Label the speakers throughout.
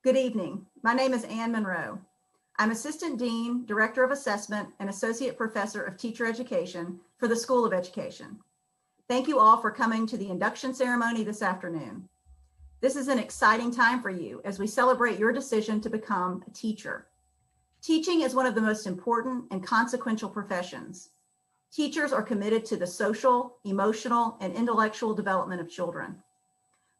Speaker 1: Good evening. My name is Ann Monroe. I'm Assistant Dean, Director of Assessment, and Associate Professor of Teacher Education for the School of Education. Thank you all for coming to the induction ceremony this afternoon. This is an exciting time for you as we celebrate your decision to become a teacher. Teaching is one of the most important and consequential professions. Teachers are committed to the social, emotional, and intellectual development of children.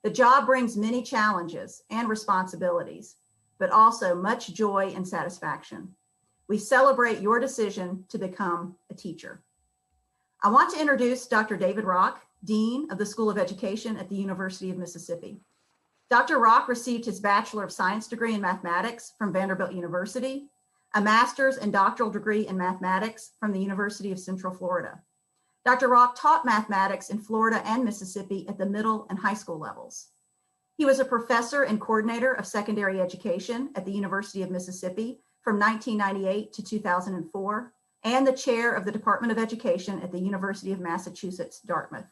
Speaker 1: The job brings many challenges and responsibilities, but also much joy and satisfaction. We celebrate your decision to become a teacher. I want to introduce Dr. David Rock, Dean of the School of Education at the University of Mississippi. Dr. Rock received his Bachelor of Science degree in mathematics from Vanderbilt University, a master's and doctoral degree in mathematics from the University of Central Florida. Dr. Rock taught mathematics in Florida and Mississippi at the middle and high school levels. He was a professor and coordinator of secondary education at the University of Mississippi from 1998 to 2004, and the chair of the Department of Education at the University of Massachusetts, Dartmouth.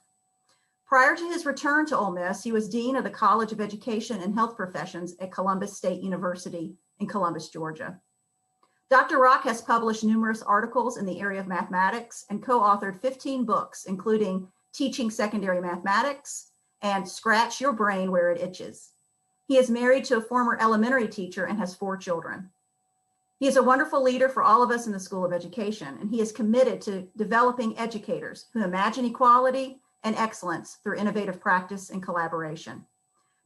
Speaker 1: Prior to his return to Ole Miss, he was Dean of the College of Education and Health Professions at Columbus State University in Columbus, Georgia. Dr. Rock has published numerous articles in the area of mathematics and co-authored 15 books, including Teaching Secondary Mathematics and Scratch Your Brain Where It Itches. He is married to a former elementary teacher and has 4 children. He is a wonderful leader for all of us in the School of Education, and he is committed to developing educators who imagine equality and excellence through innovative practice and collaboration.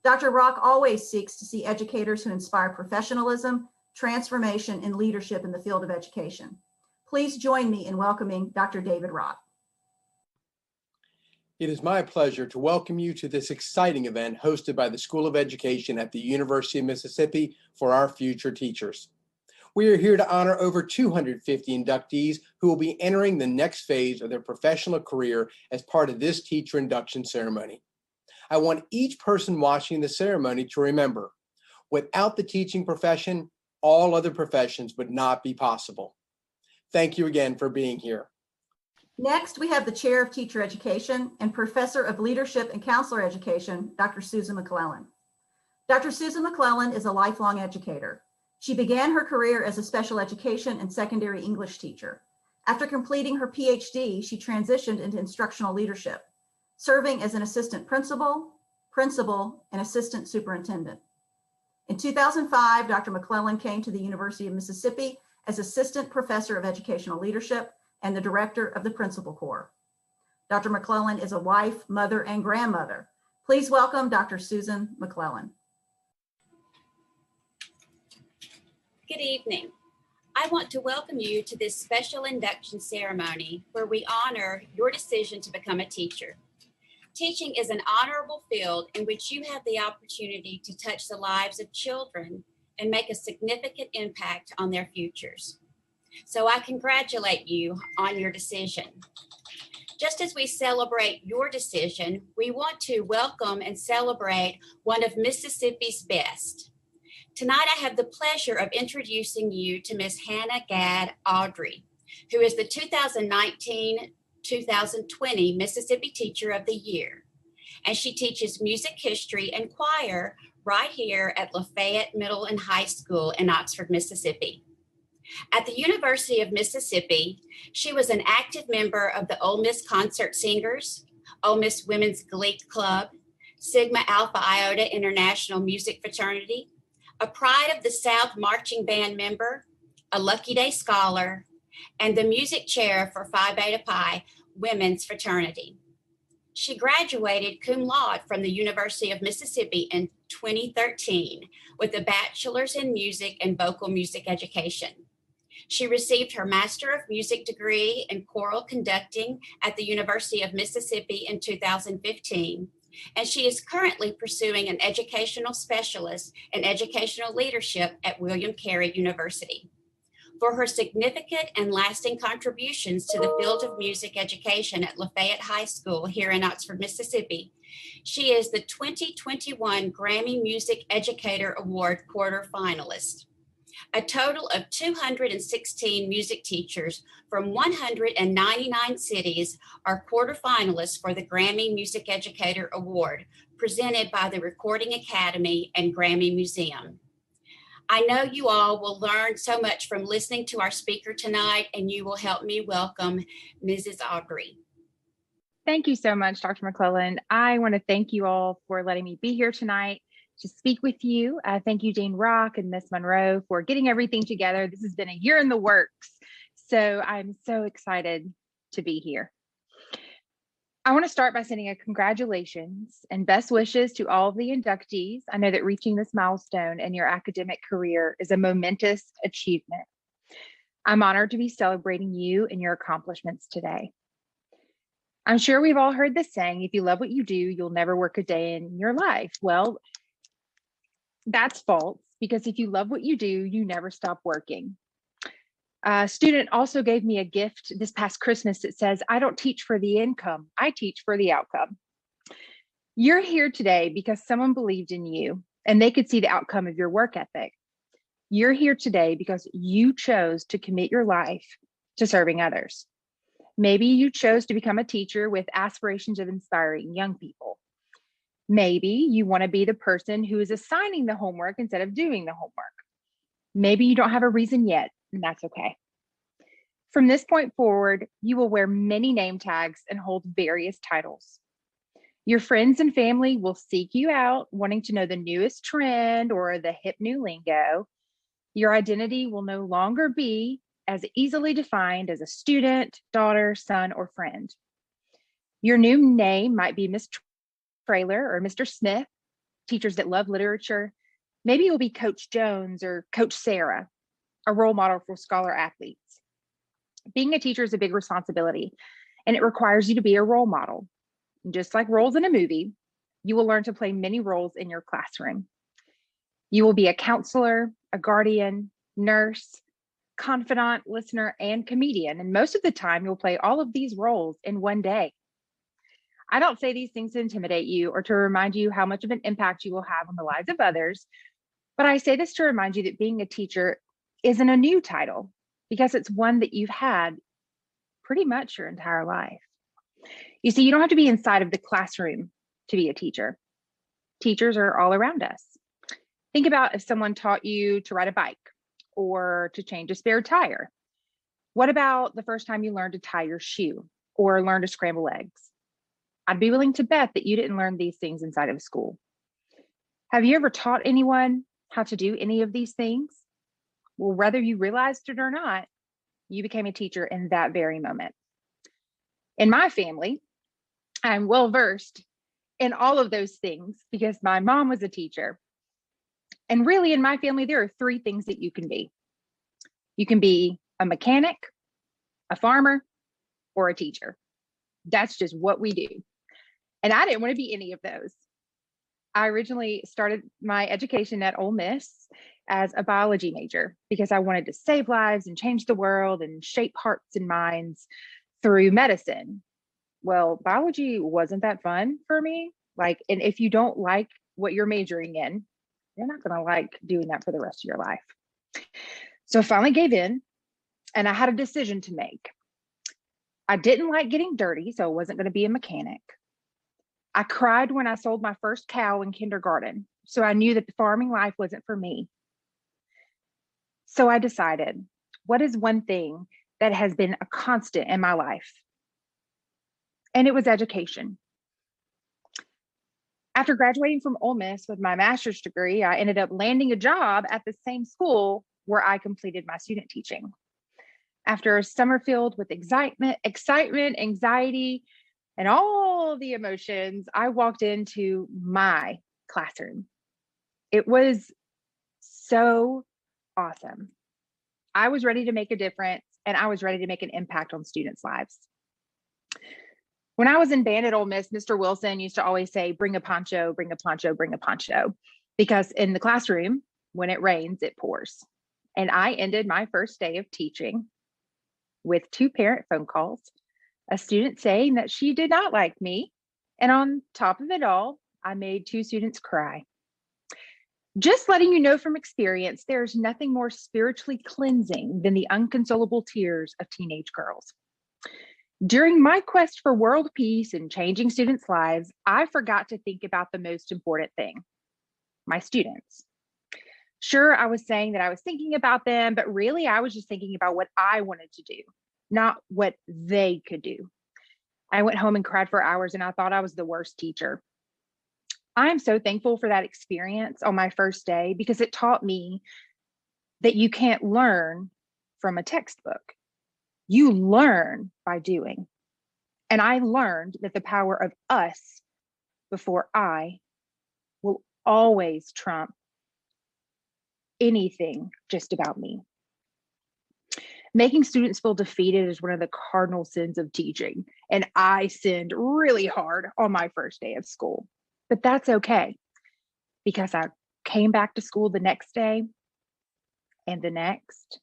Speaker 1: Dr. Rock always seeks to see educators who inspire professionalism, transformation, and leadership in the field of education. Please join me in welcoming Dr. David Rock.
Speaker 2: It is my pleasure to welcome you to this exciting event hosted by the School of Education at the University of Mississippi for our future teachers. We are here to honor over 250 inductees who will be entering the next phase of their professional career as part of this teacher induction ceremony. I want each person watching the ceremony to remember, without the teaching profession, all other professions would not be possible. Thank you again for being here.
Speaker 1: Next, we have the Chair of Teacher Education and Professor of Leadership and Counselor Education, Dr. Susan Mcclellan. Dr. Susan Mcclellan is a lifelong educator. She began her career as a special education and secondary English teacher. After completing her PhD, she transitioned into instructional leadership, serving as an assistant principal, and assistant superintendent. In 2005, Dr. Mcclellan came to the University of Mississippi as Assistant Professor of Educational Leadership and the Director of the Principal Corps. Dr. Mcclellan is a wife, mother, and grandmother. Please welcome Dr. Susan Mcclellan.
Speaker 3: Good evening. I want to welcome you to this special induction ceremony where we honor your decision to become a teacher. Teaching is an honorable field in which you have the opportunity to touch the lives of children and make a significant impact on their futures. So I congratulate you on your decision. Just as we celebrate your decision, we want to welcome and celebrate one of Mississippi's best. Tonight, I have the pleasure of introducing you to Ms. Hannah Gad Audrey, who is the 2019-2020 Mississippi Teacher of the Year. And she teaches music history and choir right here at Lafayette Middle and High School in Oxford, Mississippi. At the University of Mississippi, she was an active member of the Ole Miss Concert Singers, Ole Miss Women's Glee Club, Sigma Alpha Iota International Music Fraternity, a Pride of the South Marching Band member, a Lucky Day Scholar, and the music chair for Phi Beta Pi Women's Fraternity. She graduated cum laude from the University of Mississippi in 2013 with a bachelor's in music and vocal music education. She received her Master of Music degree in choral conducting at the University of Mississippi in 2015. And she is currently pursuing an educational specialist in educational leadership at William Carey University. For her significant and lasting contributions to the field of music education at Lafayette High School here in Oxford, Mississippi, she is the 2021 Grammy Music Educator Award quarter finalist. A total of 216 music teachers from 199 cities are quarterfinalists for the Grammy Music Educator Award, presented by the Recording Academy and Grammy Museum. I know you all will learn so much from listening to our speaker tonight, and you will help me welcome Mrs. Audrey.
Speaker 4: Thank you so much, Dr. McClellan. I want to thank you all for letting me be here tonight to speak with you. Thank you, Dean Rock and Miss Monroe, for getting everything together. This has been a year in the works, so I'm so excited to be here. I want to start by sending a congratulations and best wishes to all of the inductees. I know that reaching this milestone in your academic career is a momentous achievement. I'm honored to be celebrating you and your accomplishments today. I'm sure we've all heard this saying, if you love what you do, you'll never work a day in your life. Well, that's false, because if you love what you do, you never stop working. A student also gave me a gift this past Christmas that says, I don't teach for the income, I teach for the outcome. You're here today because someone believed in you and they could see the outcome of your work ethic. You're here today because you chose to commit your life to serving others. Maybe you chose to become a teacher with aspirations of inspiring young people. Maybe you want to be the person who is assigning the homework instead of doing the homework. Maybe you don't have a reason yet, and that's okay. From this point forward, you will wear many name tags and hold various titles. Your friends and family will seek you out, wanting to know the newest trend or the hip new lingo. Your identity will no longer be as easily defined as a student, daughter, son, or friend. Your new name might be Miss Trailer or Mr. Smith, teachers that love literature. Maybe you'll be Coach Jones or Coach Sarah, a role model for scholar athletes. Being a teacher is a big responsibility, and it requires you to be a role model. Just like roles in a movie, you will learn to play many roles in your classroom. You will be a counselor, a guardian, nurse, confidant, listener, and comedian. And most of the time, you'll play all of these roles in one day. I don't say these things to intimidate you or to remind you how much of an impact you will have on the lives of others, but I say this to remind you that being a teacher isn't a new title, because it's one that you've had pretty much your entire life. You see, you don't have to be inside of the classroom to be a teacher. Teachers are all around us. Think about if someone taught you to ride a bike or to change a spare tire. What about the first time you learned to tie your shoe or learn to scramble eggs? I'd be willing to bet that you didn't learn these things inside of school. Have you ever taught anyone how to do any of these things? Well, whether you realized it or not, you became a teacher in that very moment. In my family, I'm well versed in all of those things because my mom was a teacher. And really, in my family, there are three things that you can be. You can be a mechanic, a farmer, or a teacher. That's just what we do. And I didn't want to be any of those. I originally started my education at Ole Miss as a biology major because I wanted to save lives and change the world and shape hearts and minds through medicine. Well, biology wasn't that fun for me. And if you don't like what you're majoring in, you're not going to like doing that for the rest of your life. So I finally gave in, and I had a decision to make. I didn't like getting dirty, so I wasn't going to be a mechanic. I cried when I sold my first cow in kindergarten, so I knew that the farming life wasn't for me. So I decided, what is one thing that has been a constant in my life? And it was education. After graduating from Ole Miss with my master's degree, I ended up landing a job at the same school where I completed my student teaching. After a summer filled with excitement, anxiety, and all the emotions, I walked into my classroom. It was so awesome. I was ready to make a difference, and I was ready to make an impact on students' lives. When I was in band at Ole Miss, Mr. Wilson used to always say, bring a poncho, bring a poncho, bring a poncho, because in the classroom, when it rains, it pours. And I ended my first day of teaching with 2 parent phone calls, a student saying that she did not like me, and on top of it all, I made 2 students cry. Just letting you know from experience, there's nothing more spiritually cleansing than the unconsolable tears of teenage girls. During my quest for world peace and changing students' lives, I forgot to think about the most important thing, my students. Sure, I was saying that I was thinking about them, but really I was just thinking about what I wanted to do, not what they could do. I went home and cried for hours and I thought I was the worst teacher. I'm so thankful for that experience on my first day because it taught me that you can't learn from a textbook. You learn by doing. And I learned that the power of us before I will always trump anything just about me. Making students feel defeated is one of the cardinal sins of teaching. And I sinned really hard on my first day of school. But that's okay because I came back to school the next day and the next,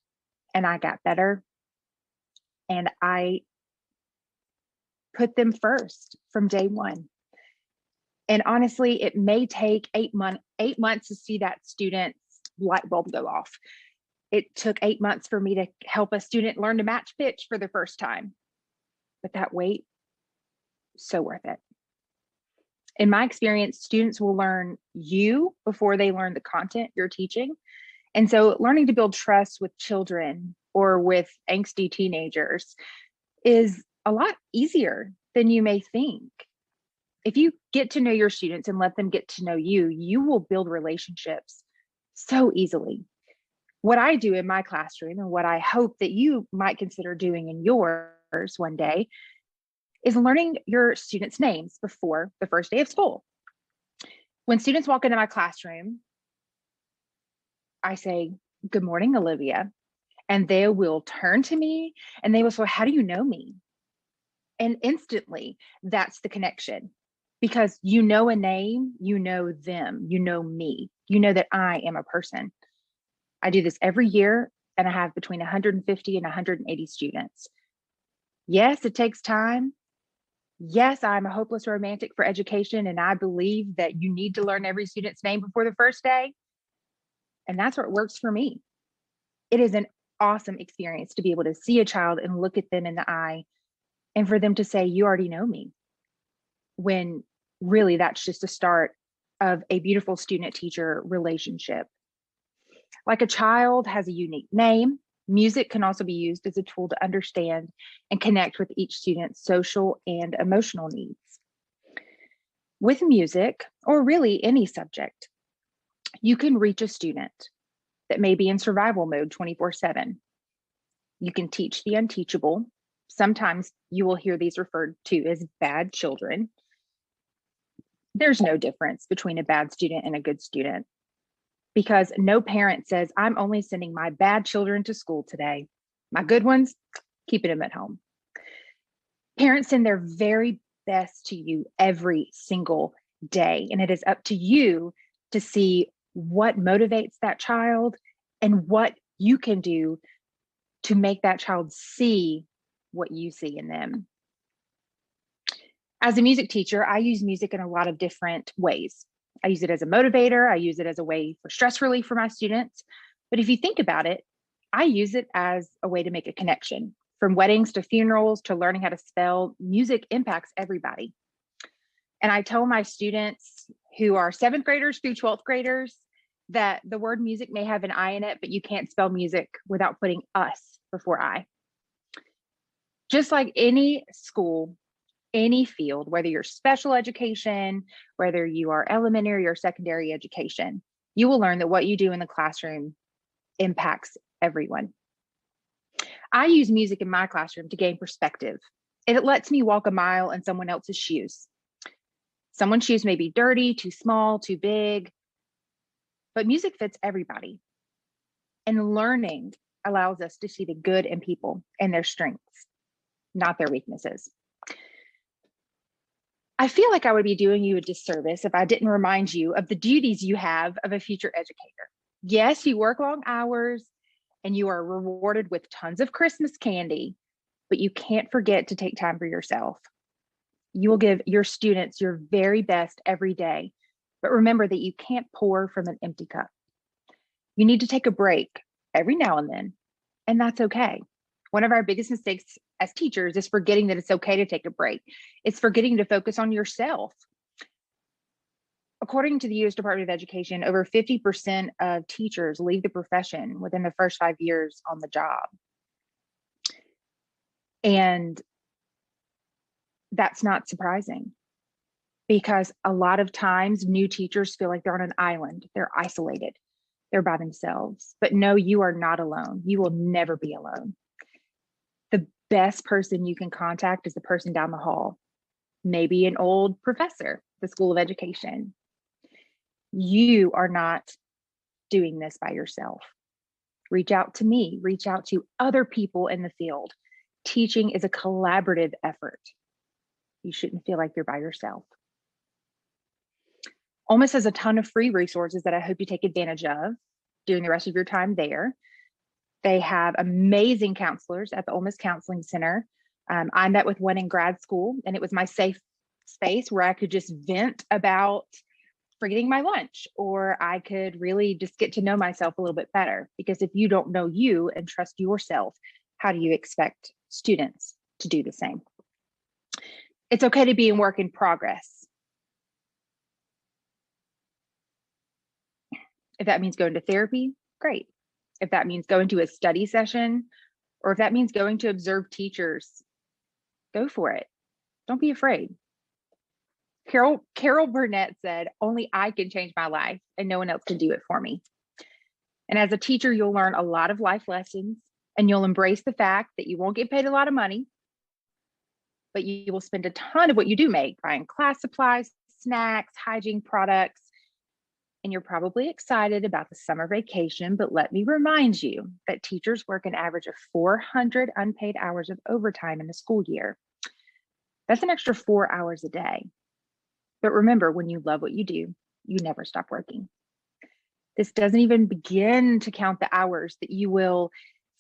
Speaker 4: and I got better. And I put them first from day one. And honestly, it may take 8 months to see that student's light bulb go off. It took 8 months for me to help a student learn to match pitch for the first time. But that wait, so worth it. In my experience, students will learn you before they learn the content you're teaching. And so learning to build trust with children or with angsty teenagers is a lot easier than you may think. If you get to know your students and let them get to know you, you will build relationships so easily. What I do in my classroom and what I hope that you might consider doing in yours one day is learning your students' names before the first day of school. When students walk into my classroom, I say, "Good morning, Olivia." And they will turn to me and they will say, "How do you know me?" And instantly, that's the connection. Because you know a name, you know them, you know me, you know that I am a person. I do this every year and I have between 150 and 180 students. Yes, it takes time. Yes, I'm a hopeless romantic for education and I believe that you need to learn every student's name before the first day. And that's what works for me. It is an awesome experience to be able to see a child and look at them in the eye and for them to say, "You already know me." When really that's just a start of a beautiful student-teacher relationship. Like a child has a unique name, music can also be used as a tool to understand and connect with each student's social and emotional needs. With music, or really any subject, you can reach a student that may be in survival mode 24/7. You can teach the unteachable. Sometimes you will hear these referred to as bad children. There's no difference between a bad student and a good student because no parent says, "I'm only sending my bad children to school today. My good ones, keeping them at home." Parents send their very best to you every single day, and it is up to you to see what motivates that child and what you can do to make that child see what you see in them. As a music teacher, I use music in a lot of different ways. I use it as a motivator. I use it as a way for stress relief for my students. But if you think about it, I use it as a way to make a connection. From weddings to funerals to learning how to spell, music impacts everybody. And I tell my students who are 7th graders through 12th graders that the word music may have an I in it, but you can't spell music without putting us before I. Just like any school, any field, whether you're special education, whether you are elementary or secondary education, you will learn that what you do in the classroom impacts everyone. I use music in my classroom to gain perspective. It lets me walk a mile in someone else's shoes. Someone's shoes may be dirty, too small, too big, but music fits everybody. And learning allows us to see the good in people and their strengths, not their weaknesses. I feel like I would be doing you a disservice if I didn't remind you of the duties you have of a future educator. Yes, you work long hours and you are rewarded with tons of Christmas candy, but you can't forget to take time for yourself. You will give your students your very best every day, but remember that you can't pour from an empty cup. You need to take a break every now and then, and that's okay. One of our biggest mistakes as teachers is forgetting that it's okay to take a break. It's forgetting to focus on yourself. According to the U.S. Department of Education, over 50% of teachers leave the profession within the first 5 years on the job. And that's not surprising, because a lot of times new teachers feel like they're on an island, they're isolated, they're by themselves. But no, you are not alone. You will never be alone. The best person you can contact is the person down the hall, maybe an old professor, the School of Education. You are not doing this by yourself. Reach out to me, reach out to other people in the field. Teaching is a collaborative effort. You shouldn't feel like you're by yourself. Ole Miss has a ton of free resources that I hope you take advantage of during the rest of your time there. They have amazing counselors at the Ole Miss Counseling Center. I met with one in grad school, and it was my safe space where I could just vent about forgetting my lunch, or I could really just get to know myself a little bit better. Because if you don't know you and trust yourself, how do you expect students to do the same? It's okay to be in work in progress. If that means going to therapy, great. If that means going to a study session, or if that means going to observe teachers, go for it. Don't be afraid. Carol Burnett said, "Only I can change my life and no one else can do it for me." And as a teacher, you'll learn a lot of life lessons, and you'll embrace the fact that you won't get paid a lot of money, but you will spend a ton of what you do make buying class supplies, snacks, hygiene products. And you're probably excited about the summer vacation, but let me remind you that teachers work an average of 400 unpaid hours of overtime in the school year. That's an extra 4 hours a day. But remember, when you love what you do, you never stop working. This doesn't even begin to count the hours that you will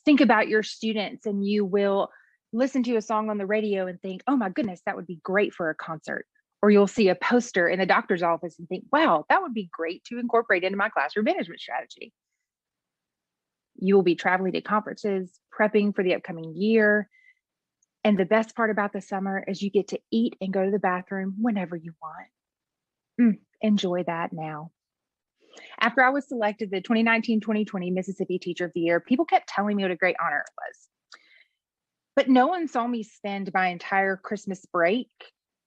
Speaker 4: think about your students, and you will listen to a song on the radio and think, oh my goodness, that would be great for a concert. Or you'll see a poster in the doctor's office and think, wow, that would be great to incorporate into my classroom management strategy. You will be traveling to conferences, prepping for the upcoming year. And the best part about the summer is you get to eat and go to the bathroom whenever you want. Enjoy that now. After I was selected the 2019-2020 Mississippi Teacher of the Year, people kept telling me what a great honor it was. But no one saw me spend my entire Christmas break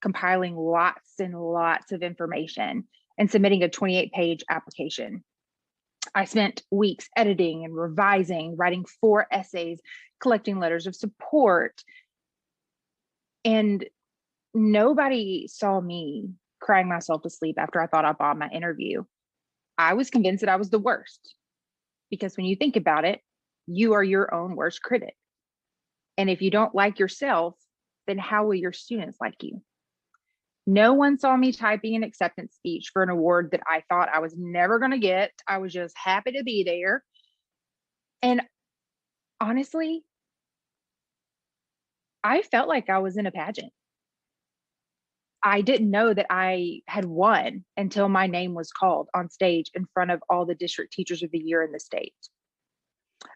Speaker 4: compiling lots and lots of information and submitting a 28-page application. I spent weeks editing and revising, writing 4 essays, collecting letters of support. And nobody saw me crying myself to sleep after I thought I bombed my interview. I was convinced that I was the worst, because when you think about it, you are your own worst critic. And if you don't like yourself, then how will your students like you? No one saw me typing an acceptance speech for an award that I thought I was never going to get. I was just happy to be there. And honestly, I felt like I was in a pageant. I didn't know that I had won until my name was called on stage in front of all the district teachers of the year in the state.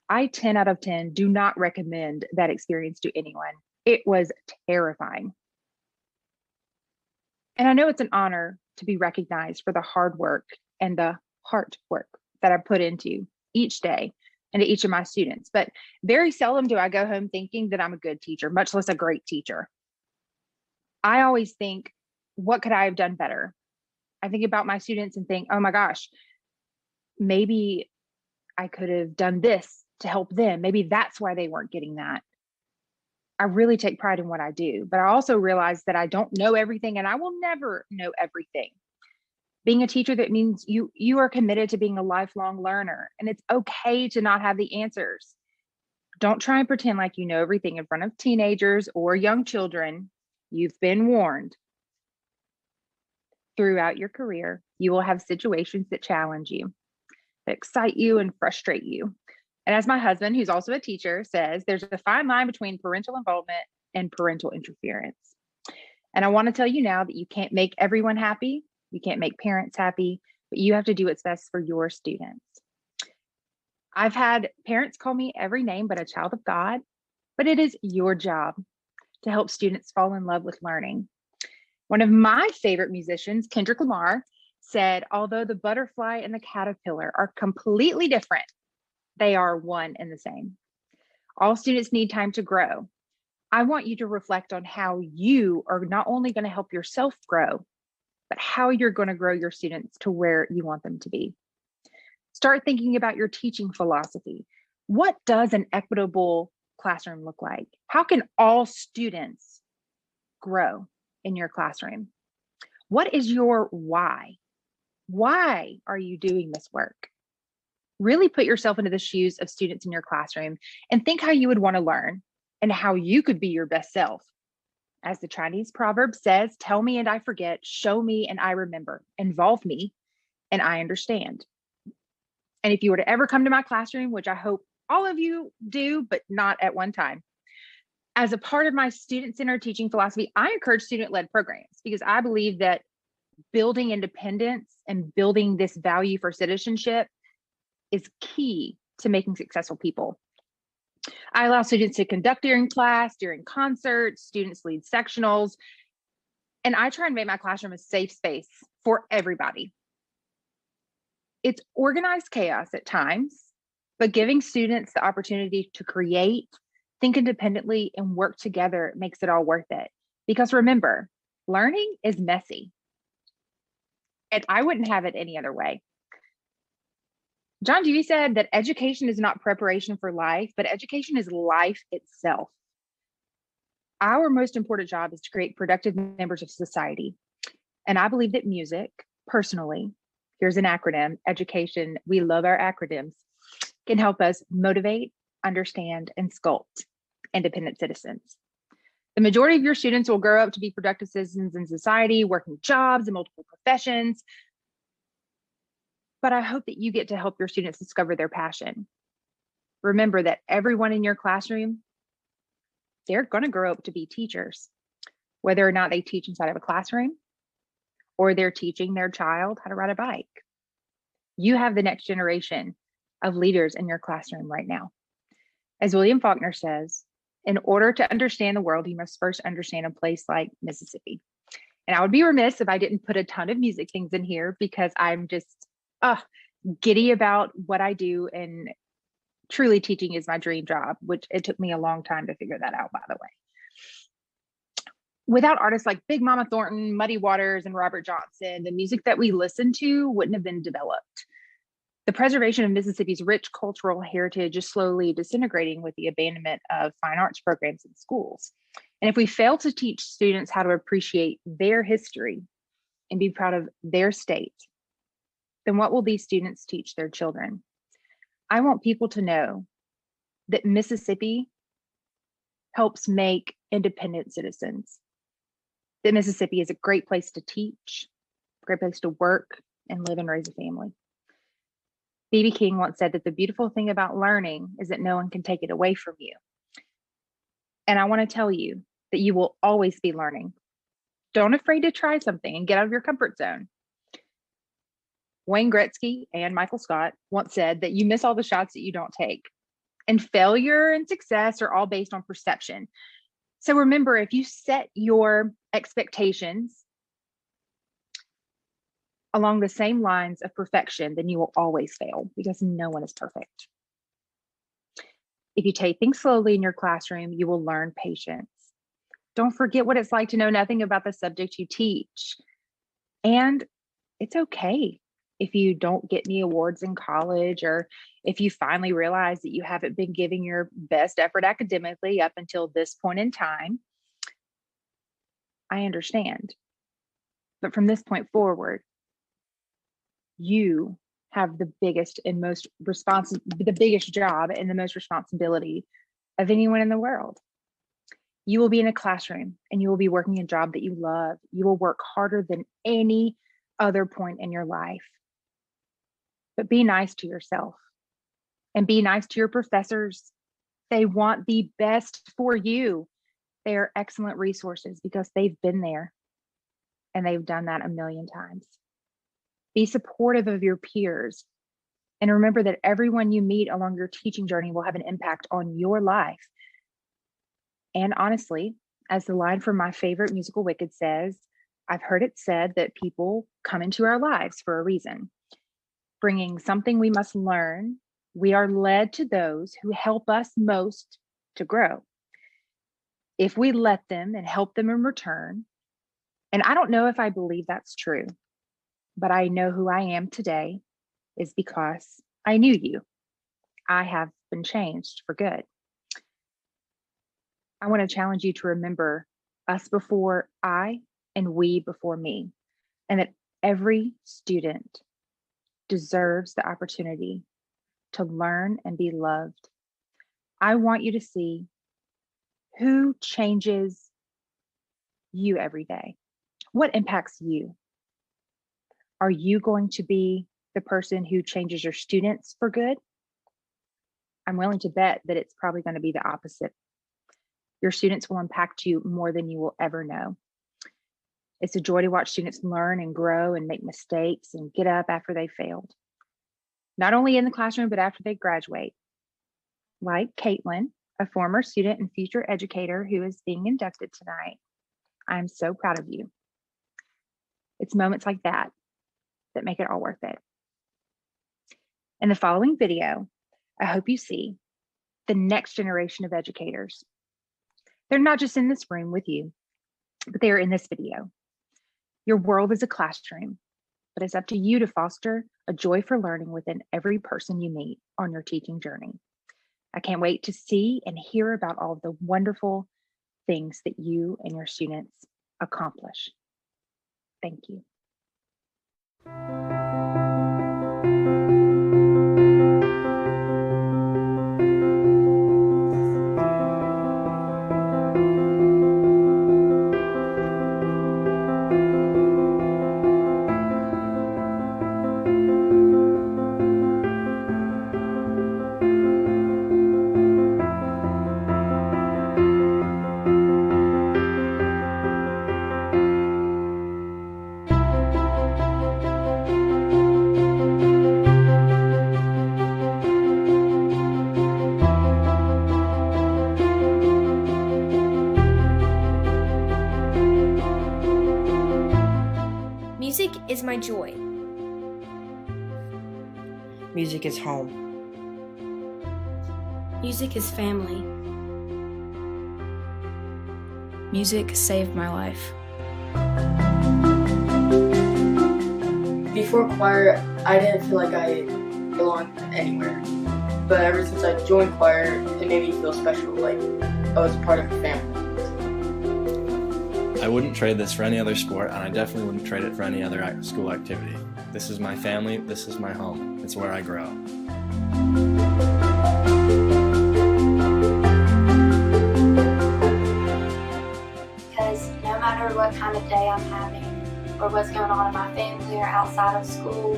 Speaker 4: I 10 out of 10 do not recommend that experience to anyone. It was terrifying. And I know it's an honor to be recognized for the hard work and the heart work that I put into each day and to each of my students. But very seldom do I go home thinking that I'm a good teacher, much less a great teacher. I always think, what could I have done better? I think about my students and think, oh my gosh, maybe I could have done this to help them. Maybe that's why they weren't getting that. I really take pride in what I do, but I also realize that I don't know everything, and I will never know everything. Being a teacher, that means you are committed to being a lifelong learner, and it's okay to not have the answers. Don't try and pretend like you know everything in front of teenagers or young children. You've been warned. Throughout your career, you will have situations that challenge you, that excite you and frustrate you. And as my husband, who's also a teacher, says, there's a fine line between parental involvement and parental interference. And I want to tell you now that you can't make everyone happy. You can't make parents happy, but you have to do what's best for your students. I've had parents call me every name but a child of God, but it is your job to help students fall in love with learning. One of my favorite musicians, Kendrick Lamar, said, although the butterfly and the caterpillar are completely different, they are one and the same. All students need time to grow. I want you to reflect on how you are not only going to help yourself grow, but how you're going to grow your students to where you want them to be. Start thinking about your teaching philosophy. What does an equitable classroom look like? How can all students grow in your classroom? What is your why? Why are you doing this work? Really put yourself into the shoes of students in your classroom and think how you would want to learn and how you could be your best self. As the Chinese proverb says, tell me and I forget, show me and I remember, involve me and I understand. And if you were to ever come to my classroom, which I hope all of you do, but not at one time, as a part of my student-centered teaching philosophy, I encourage student-led programs because I believe that building independence and building this value for citizenship is key to making successful people. I allow students to conduct during class, during concerts, students lead sectionals, and I try and make my classroom a safe space for everybody. It's organized chaos at times, but giving students the opportunity to create, think independently, and work together makes it all worth it. Because remember, learning is messy, and I wouldn't have it any other way. John Dewey said that education is not preparation for life, but education is life itself. Our most important job is to create productive members of society. And I believe that music, personally, here's an acronym, education, we love our acronyms, can help us motivate, understand, and sculpt independent citizens. The majority of your students will grow up to be productive citizens in society, working jobs in multiple professions. But I hope that you get to help your students discover their passion. Remember that everyone in your classroom, they're going to grow up to be teachers, whether or not they teach inside of a classroom or they're teaching their child how to ride a bike. You have the next generation of leaders in your classroom right now. As William Faulkner says, in order to understand the world, you must first understand a place like Mississippi. And I would be remiss if I didn't put a ton of music things in here because I'm just giddy about what I do, and truly teaching is my dream job, which it took me a long time to figure that out, by the way. Without artists like Big Mama Thornton, Muddy Waters, and Robert Johnson, the music that we listen to wouldn't have been developed. The preservation of Mississippi's rich cultural heritage is slowly disintegrating with the abandonment of fine arts programs in schools. And if we fail to teach students how to appreciate their history and be proud of their state, then what will these students teach their children? I want people to know that Mississippi helps make independent citizens, that Mississippi is a great place to teach, a great place to work and live and raise a family. B.B. King once said that the beautiful thing about learning is that no one can take it away from you. And I want to tell you that you will always be learning. Don't afraid to try something and get out of your comfort zone. Wayne Gretzky and Michael Scott once said that you miss all the shots that you don't take. And failure and success are all based on perception. So remember, if you set your expectations along the same lines of perfection, then you will always fail because no one is perfect. If you take things slowly in your classroom, you will learn patience. Don't forget what it's like to know nothing about the subject you teach. And it's okay if you don't get any awards in college, or if you finally realize that you haven't been giving your best effort academically up until this point in time. I understand. But from this point forward, you have the biggest and most the biggest job and the most responsibility of anyone in the world. You will be in a classroom and you will be working a job that you love. You will work harder than any other point in your life. But be nice to yourself and be nice to your professors. They want the best for you. They are excellent resources because they've been there and they've done that a million times. Be supportive of your peers. And remember that everyone you meet along your teaching journey will have an impact on your life. And honestly, as the line from my favorite musical Wicked says, I've heard it said that people come into our lives for a reason, bringing something we must learn. We are led to those who help us most to grow. If we let them and help them in return, and I don't know if I believe that's true, but I know who I am today is because I knew you. I have been changed for good. I want to challenge you to remember us before I and we before me, and that every student deserves the opportunity to learn and be loved. I want you to see who changes you every day. What impacts you? Are you going to be the person who changes your students for good? I'm willing to bet that it's probably going to be the opposite. Your students will impact you more than you will ever know. It's a joy to watch students learn and grow and make mistakes and get up after they failed. Not only in the classroom, but after they graduate. Like Caitlin, a former student and future educator who is being inducted tonight. I'm so proud of you. It's moments like that that make it all worth it. In the following video, I hope you see the next generation of educators. They're not just in this room with you, but they are in this video. Your world is a classroom, but it's up to you to foster a joy for learning within every person you meet on your teaching journey. I can't wait to see and hear about all of the wonderful things that you and your students accomplish. Thank you.
Speaker 5: Music is my joy.
Speaker 6: Music is home.
Speaker 5: Music is family.
Speaker 7: Music saved my life.
Speaker 6: Before choir, I didn't feel like I belonged anywhere. But ever since I joined choir, it made me feel special, like I was part of a family.
Speaker 8: I wouldn't trade this for any other sport, and I definitely wouldn't trade it for any other school activity. This is my family, this is my home. It's where I grow.
Speaker 9: Because no matter what kind of day I'm having or what's going on in my family or outside of school,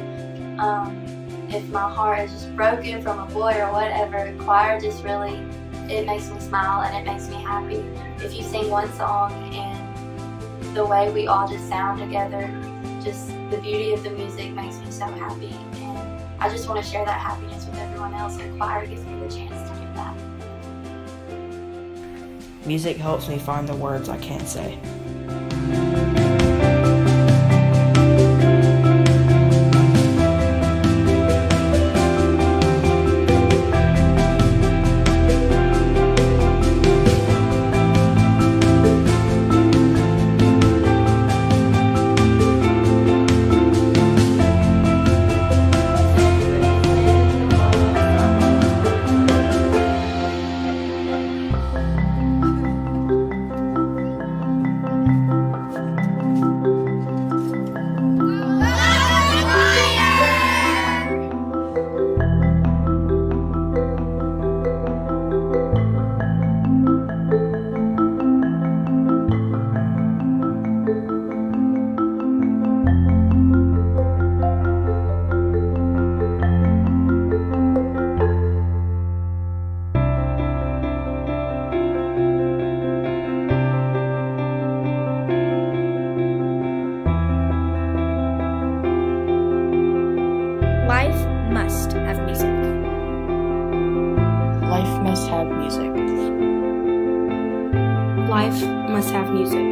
Speaker 9: if my heart is just broken from a boy or whatever, choir just really, it makes me smile and it makes me happy. If you sing one song and the way we all just sound together, just the beauty of the music makes me so happy, and I just want to share that happiness with everyone else, and choir gives me the chance to do that.
Speaker 6: Music helps me find the words I can't say.
Speaker 5: Life must have music.
Speaker 6: Life must have music.
Speaker 5: Life must have music.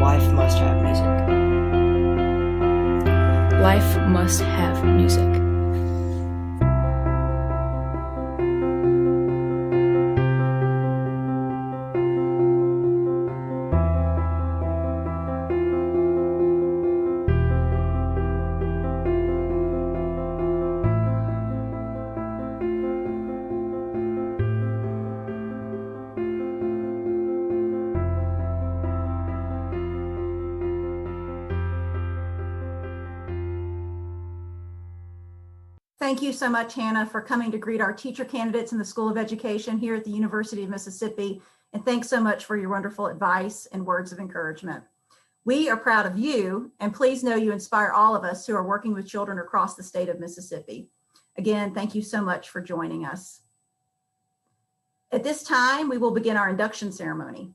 Speaker 6: Life
Speaker 7: have music. Life must have music.
Speaker 1: Thank you so much, Hannah, for coming to greet our teacher candidates in the School of Education here at the University of Mississippi. And thanks so much for your wonderful advice and words of encouragement. We are proud of you, and please know you inspire all of us who are working with children across the state of Mississippi. Again, thank you so much for joining us. At this time, we will begin our induction ceremony.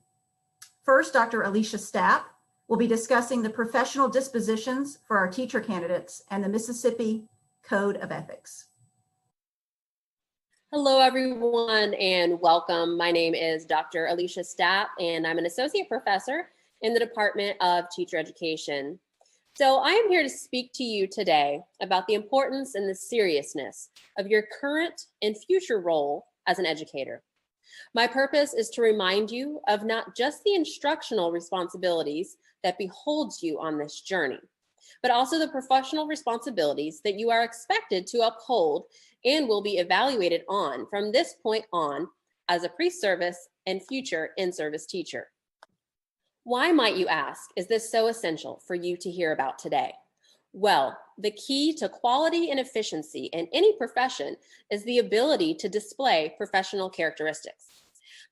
Speaker 1: First, Dr. Alicia Stapp will be discussing the professional dispositions for our teacher candidates and the Mississippi Code of Ethics.
Speaker 10: Hello, everyone, and welcome. My name is Dr. Alicia Stapp, and I'm an associate professor in the Department of Teacher Education. So I am here to speak to you today about the importance and the seriousness of your current and future role as an educator. My purpose is to remind you of not just the instructional responsibilities that beholds you on this journey, but also the professional responsibilities that you are expected to uphold and will be evaluated on from this point on as a pre-service and future in-service teacher. Why, might you ask, is this so essential for you to hear about today? Well, the key to quality and efficiency in any profession is the ability to display professional characteristics.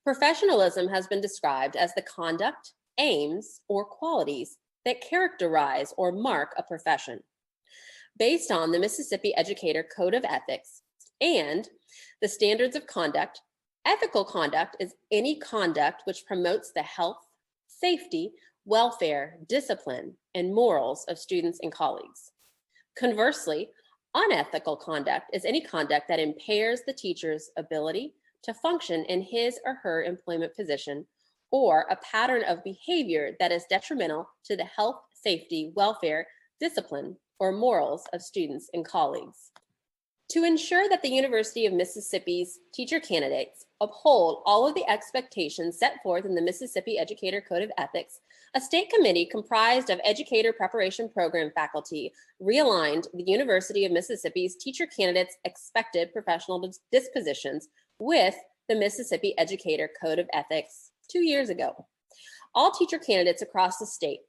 Speaker 10: Professionalism has been described as the conduct, aims, or qualities that characterize or mark a profession. Based on the Mississippi Educator Code of Ethics and the standards of conduct, ethical conduct is any conduct which promotes the health, safety, welfare, discipline, and morals of students and colleagues. Conversely, unethical conduct is any conduct that impairs the teacher's ability to function in his or her employment position, or a pattern of behavior that is detrimental to the health, safety, welfare, discipline, or morals of students and colleagues. To ensure that the University of Mississippi's teacher candidates uphold all of the expectations set forth in the Mississippi Educator Code of Ethics, a state committee comprised of educator preparation program faculty realigned the University of Mississippi's teacher candidates' expected professional dispositions with the Mississippi Educator Code of Ethics 2 years ago. All teacher candidates across the state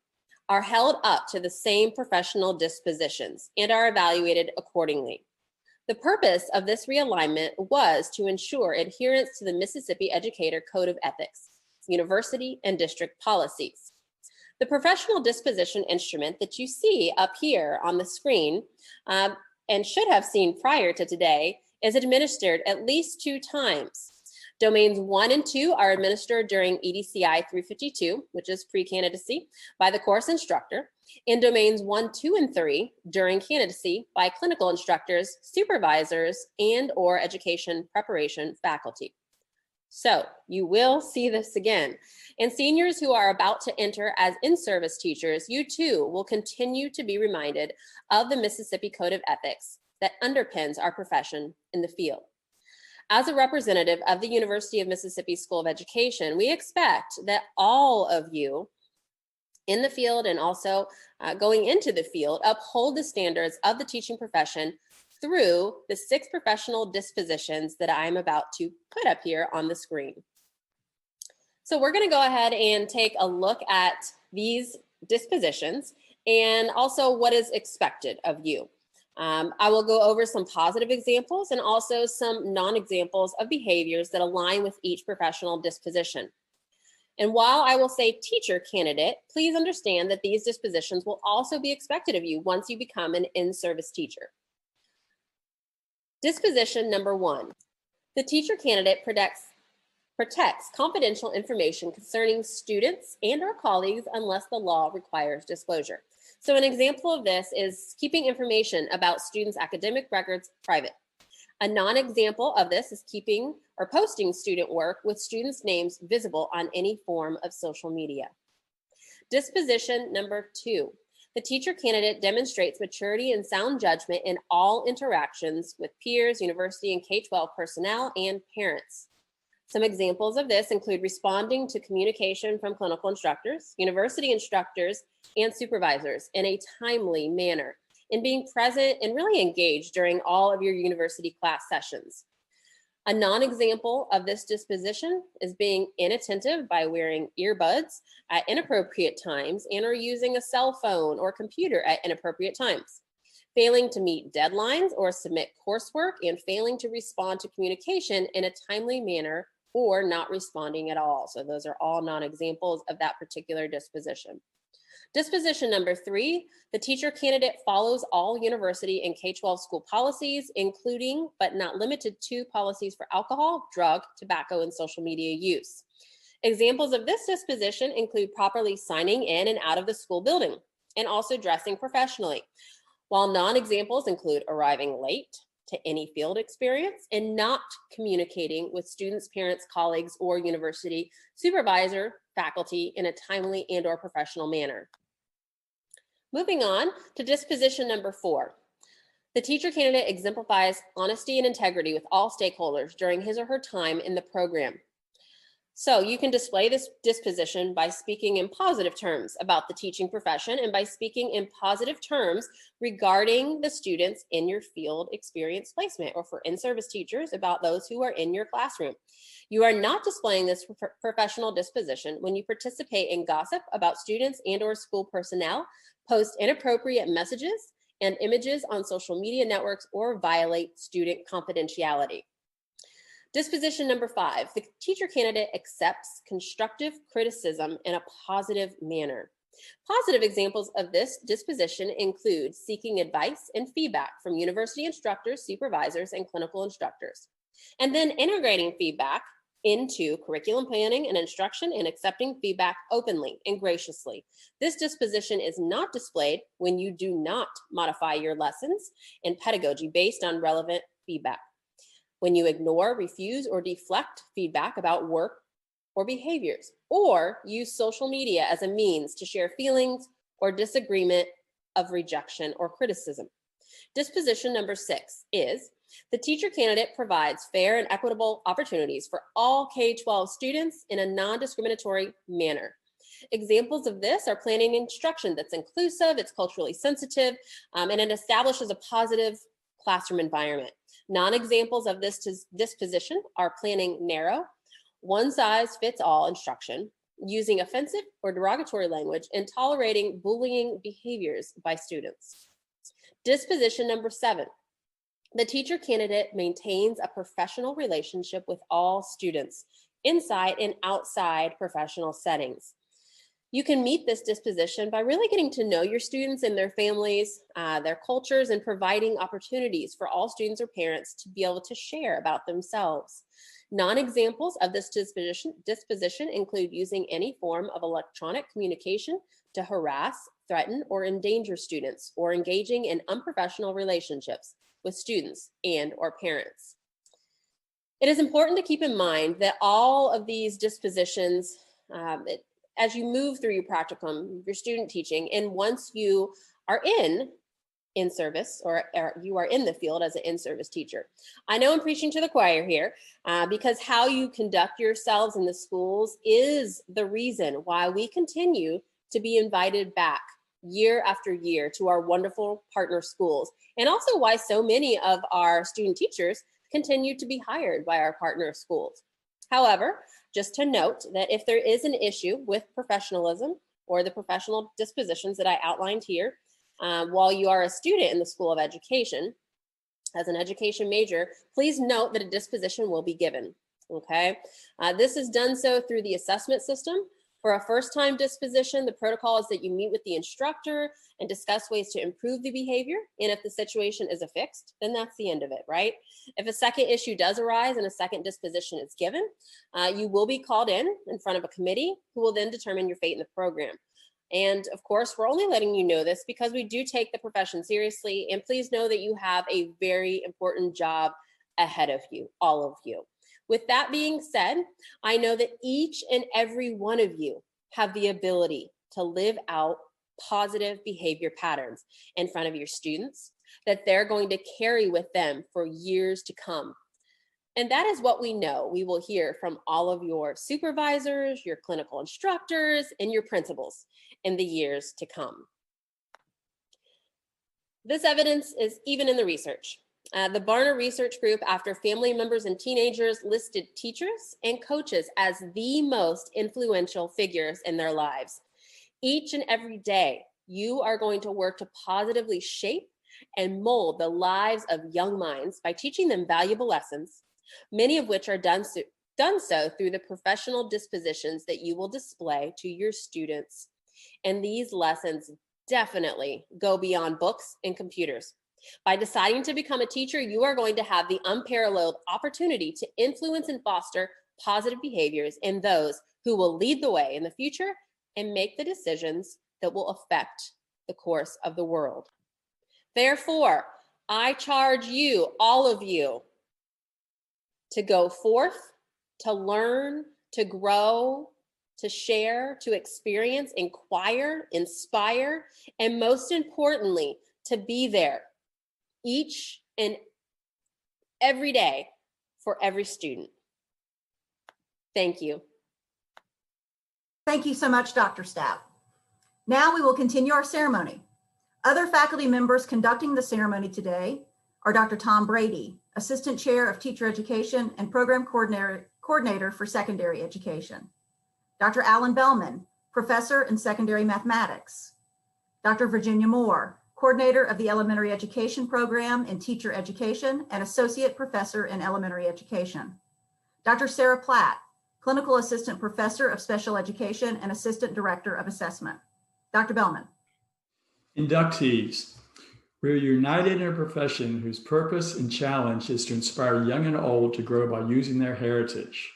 Speaker 10: are held up to the same professional dispositions and are evaluated accordingly. The purpose of this realignment was to ensure adherence to the Mississippi Educator Code of Ethics, university and district policies. The professional disposition instrument that you see up here on the screen and should have seen prior to today is administered at least 2 times. Domains 1 and 2 are administered during EDCI 352, which is pre-candidacy, by the course instructor, and domains 1, 2, and 3 during candidacy by clinical instructors, supervisors, and or education preparation faculty. So you will see this again. And seniors who are about to enter as in-service teachers, you too will continue to be reminded of the Mississippi Code of Ethics that underpins our profession in the field. As a representative of the University of Mississippi School of Education, we expect that all of you in the field and also going into the field uphold the standards of the teaching profession through the 6 professional dispositions that I'm about to put up here on the screen. So we're going to go ahead and take a look at these dispositions and also what is expected of you. I will go over some positive examples and also some non-examples of behaviors that align with each professional disposition. And while I will say teacher candidate, please understand that these dispositions will also be expected of you once you become an in-service teacher. Disposition number 1, the teacher candidate protects confidential information concerning students and or colleagues unless the law requires disclosure. So an example of this is keeping information about students' academic records private. A non-example of this is keeping or posting student work with students' names visible on any form of social media. Disposition number 2. The teacher candidate demonstrates maturity and sound judgment in all interactions with peers, university and K-12 personnel, and parents. Some examples of this include responding to communication from clinical instructors, university instructors, and supervisors in a timely manner, and being present and really engaged during all of your university class sessions. A non-example of this disposition is being inattentive by wearing earbuds at inappropriate times and or using a cell phone or computer at inappropriate times. Failing to meet deadlines or submit coursework, and failing to respond to communication in a timely manner or not responding at all. So those are all non-examples of that particular disposition. Disposition number 3, the teacher candidate follows all university and K-12 school policies, including but not limited to policies for alcohol, drug, tobacco, and social media use. Examples of this disposition include properly signing in and out of the school building, and also dressing professionally, while non-examples include arriving late to any field experience and not communicating with students, parents, colleagues, or university supervisor, faculty in a timely and or professional manner. Moving on to disposition number 4. The teacher candidate exemplifies honesty and integrity with all stakeholders during his or her time in the program. So you can display this disposition by speaking in positive terms about the teaching profession and by speaking in positive terms regarding the students in your field experience placement, or for in-service teachers about those who are in your classroom. You are not displaying this professional disposition when you participate in gossip about students and or school personnel, post inappropriate messages and images on social media networks, or violate student confidentiality. Disposition number 5, the teacher candidate accepts constructive criticism in a positive manner. Positive examples of this disposition include seeking advice and feedback from university instructors, supervisors, and clinical instructors, and then integrating feedback into curriculum planning and instruction and accepting feedback openly and graciously. This disposition is not displayed when you do not modify your lessons and pedagogy based on relevant feedback, when you ignore, refuse, or deflect feedback about work or behaviors, or use social media as a means to share feelings or disagreement of rejection or criticism. Disposition number 6 is the teacher candidate provides fair and equitable opportunities for all K-12 students in a non-discriminatory manner. Examples of this are planning instruction that's inclusive, it's culturally sensitive, and it establishes a positive classroom environment. Non-examples of this disposition are planning narrow, one-size-fits-all instruction, using offensive or derogatory language, and tolerating bullying behaviors by students. Disposition number 7. The teacher candidate maintains a professional relationship with all students, inside and outside professional settings. You can meet this disposition by really getting to know your students and their families, their cultures, and providing opportunities for all students or parents to be able to share about themselves. Non-examples of this disposition include using any form of electronic communication to harass, threaten, or endanger students, or engaging in unprofessional relationships with students and or parents. It is important to keep in mind that all of these dispositions, as you move through your practicum, your student teaching, and once you are in service or you are in the field as an in-service teacher. I know I'm preaching to the choir here because how you conduct yourselves in the schools is the reason why we continue to be invited back year after year to our wonderful partner schools, and also why so many of our student teachers continue to be hired by our partner schools. However, just to note that if there is an issue with professionalism or the professional dispositions that I outlined here, while you are a student in the School of Education, as an education major, please note that a disposition will be given, okay? This is done so through the assessment system. For a first-time disposition, the protocol is that you meet with the instructor and discuss ways to improve the behavior. And if the situation is affixed, then that's the end of it, right? If a second issue does arise and a second disposition is given, you will be called in front of a committee who will then determine your fate in the program. And of course, we're only letting you know this because we do take the profession seriously. And please know that you have a very important job ahead of you, all of you. With that being said, I know that each and every one of you have the ability to live out positive behavior patterns in front of your students that they're going to carry with them for years to come. And that is what we know. We will hear from all of your supervisors, your clinical instructors, and your principals in the years to come. This evidence is even in the research. The Barna Research Group, after family members and teenagers, listed teachers and coaches as the most influential figures in their lives. Each and every day, you are going to work to positively shape and mold the lives of young minds by teaching them valuable lessons, many of which are done so through the professional dispositions that you will display to your students. And these lessons definitely go beyond books and computers. By deciding to become a teacher, you are going to have the unparalleled opportunity to influence and foster positive behaviors in those who will lead the way in the future and make the decisions that will affect the course of the world. Therefore, I charge you, all of you, to go forth, to learn, to grow, to share, to experience, inquire, inspire, and most importantly, to be there each and every day for every student. Thank you.
Speaker 1: Thank you so much, Dr. Stapp. Now we will continue our ceremony. Other faculty members conducting the ceremony today are Dr. Tom Brady, Assistant Chair of Teacher Education and Program Coordinator for Secondary Education. Dr. Alan Bellman, Professor in Secondary Mathematics. Dr. Virginia Moore, Coordinator of the Elementary Education Program in Teacher Education and Associate Professor in Elementary Education. Dr. Sarah Platt, Clinical Assistant Professor of Special Education and Assistant Director of Assessment. Dr. Bellman.
Speaker 11: Inductees, we are united in a profession whose purpose and challenge is to inspire young and old to grow by using their heritage,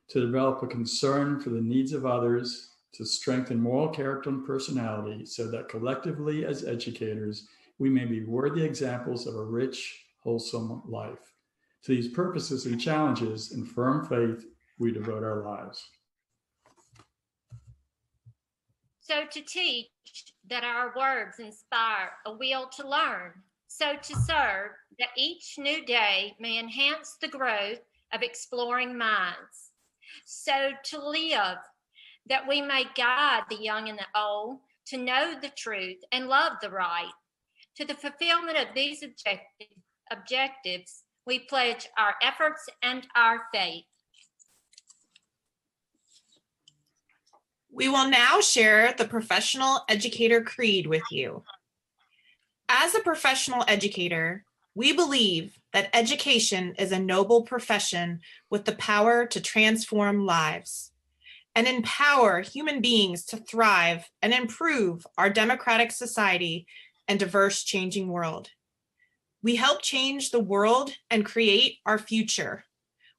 Speaker 11: to develop a concern for the needs of others, to strengthen moral character and personality so that collectively as educators, we may be worthy examples of a rich, wholesome life. To these purposes and challenges in firm faith, we devote our lives.
Speaker 12: So to teach that our words inspire a will to learn. So to serve that each new day may enhance the growth of exploring minds. So to live that we may guide the young and the old to know the truth and love the right. To the fulfillment of these objectives, we pledge our efforts and our faith.
Speaker 13: We will now share the Professional Educator Creed with you. As a professional educator, we believe that education is a noble profession with the power to transform lives and empower human beings to thrive and improve our democratic society and diverse changing world. We help change the world and create our future.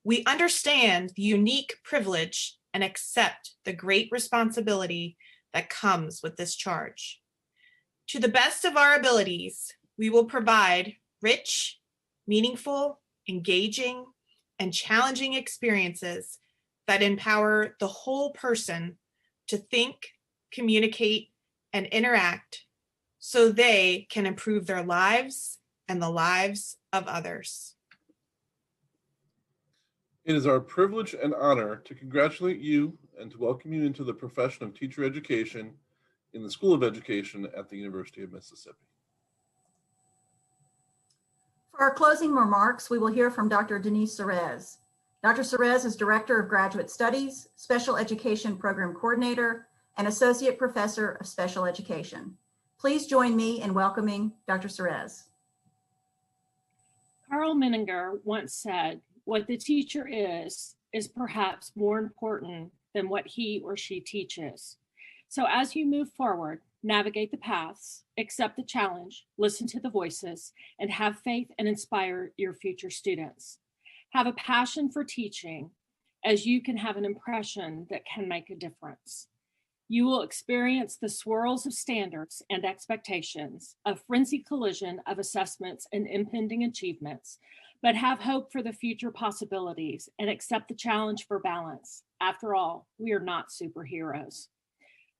Speaker 13: We understand the unique privilege and accept the great responsibility that comes with this charge. To the best of our abilities, we will provide rich, meaningful, engaging, and challenging experiences that empower the whole person to think, communicate, and interact so they can improve their lives and the lives of others.
Speaker 14: It is our privilege and honor to congratulate you and to welcome you into the profession of teacher education in the School of Education at the University of Mississippi.
Speaker 1: For our closing remarks, we will hear from Dr. Denise Serez. Dr. Serez is Director of Graduate Studies, Special Education Program Coordinator, and Associate Professor of Special Education. Please join me in welcoming Dr. Serez.
Speaker 15: Carl Menninger once said, "What the teacher is perhaps more important than what he or she teaches." So as you move forward, navigate the paths, accept the challenge, listen to the voices, and have faith and inspire your future students. Have a passion for teaching, as you can have an impression that can make a difference. You will experience the swirls of standards and expectations, a frenzied collision of assessments and impending achievements, but have hope for the future possibilities and accept the challenge for balance. After all, we are not superheroes.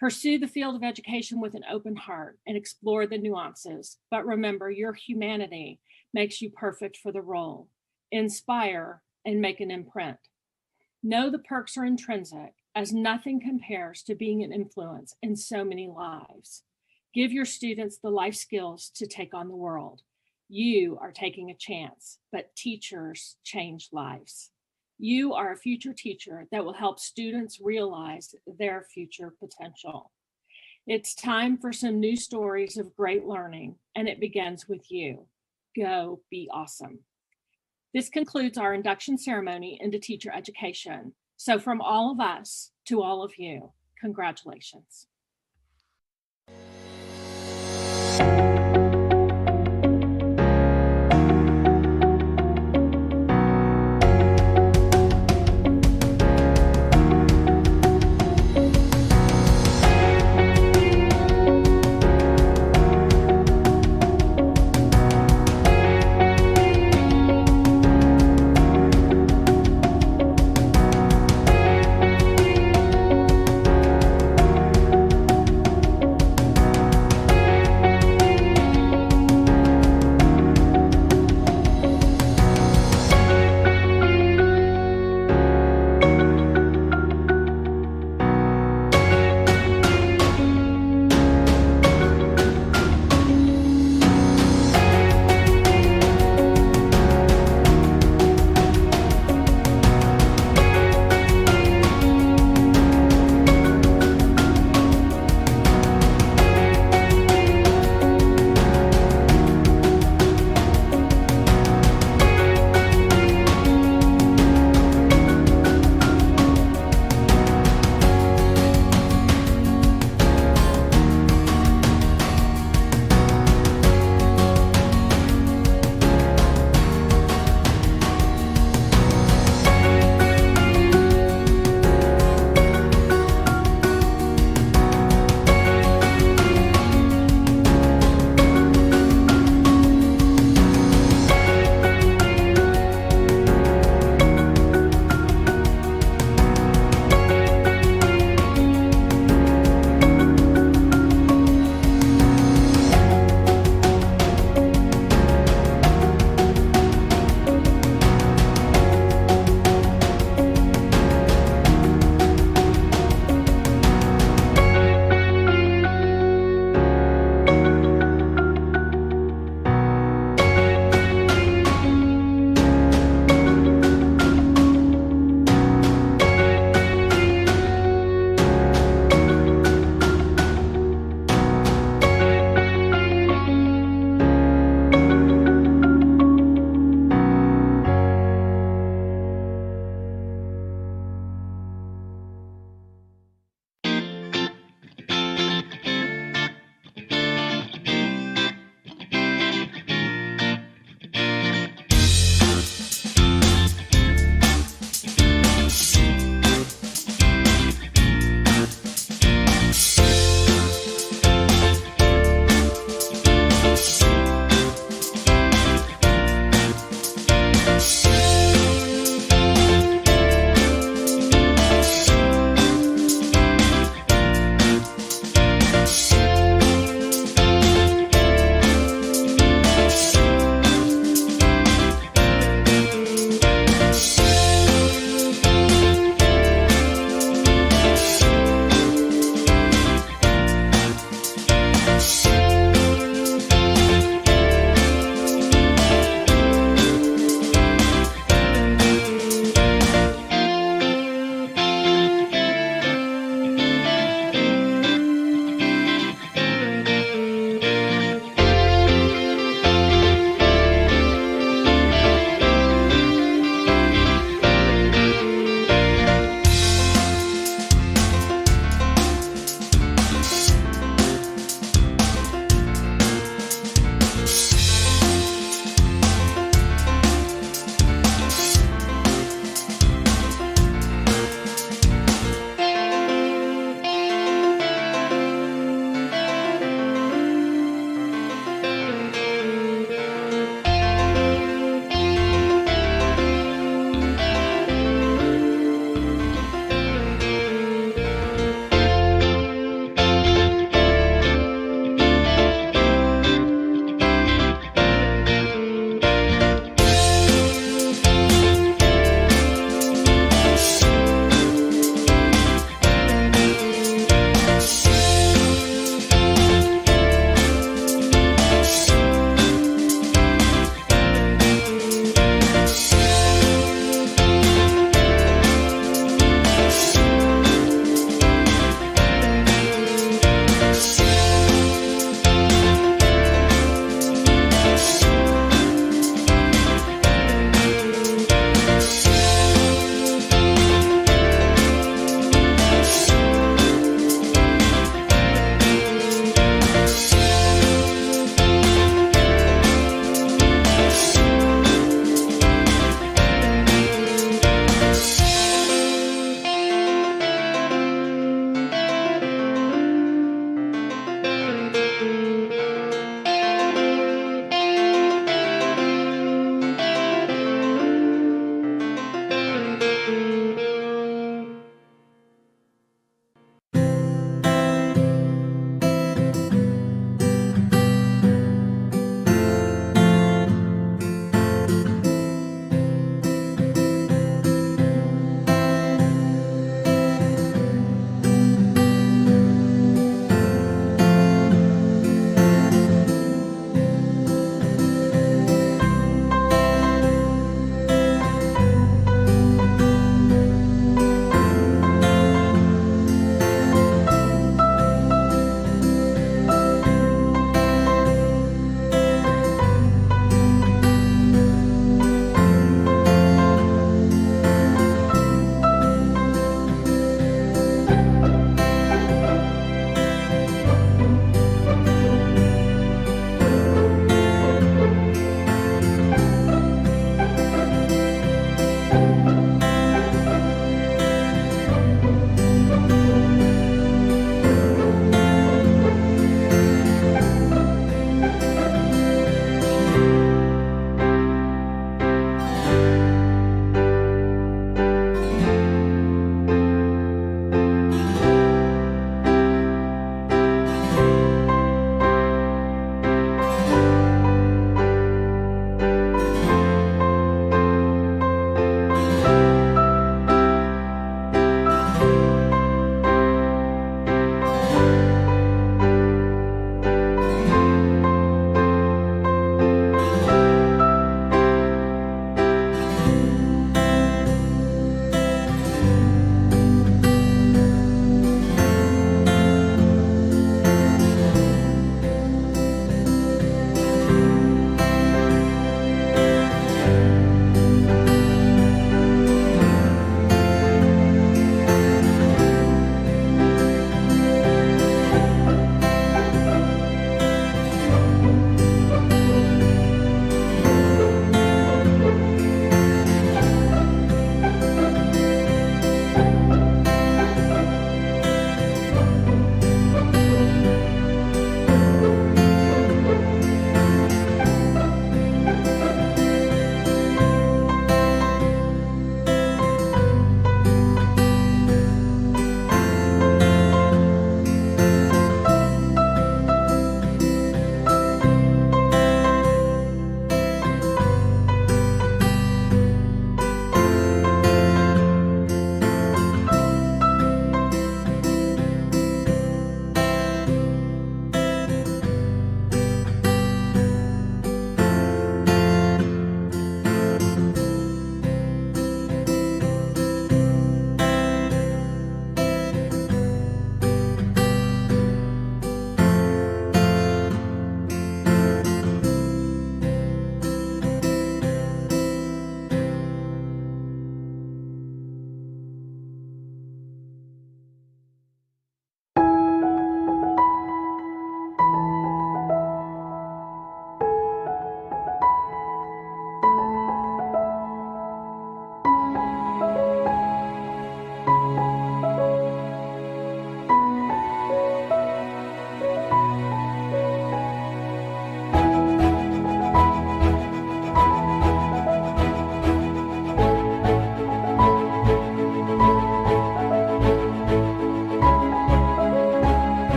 Speaker 15: Pursue the field of education with an open heart and explore the nuances, but remember your humanity makes you perfect for the role. Inspire and make an imprint. Know the perks are intrinsic, as nothing compares to being an influence in so many lives. Give your students the life skills to take on the world. You are taking a chance, but teachers change lives. You are a future teacher that will help students realize their future potential. It's time for some new stories of great learning, and it begins with you. Go be awesome. This concludes our induction ceremony into teacher education. So from all of us to all of you, congratulations.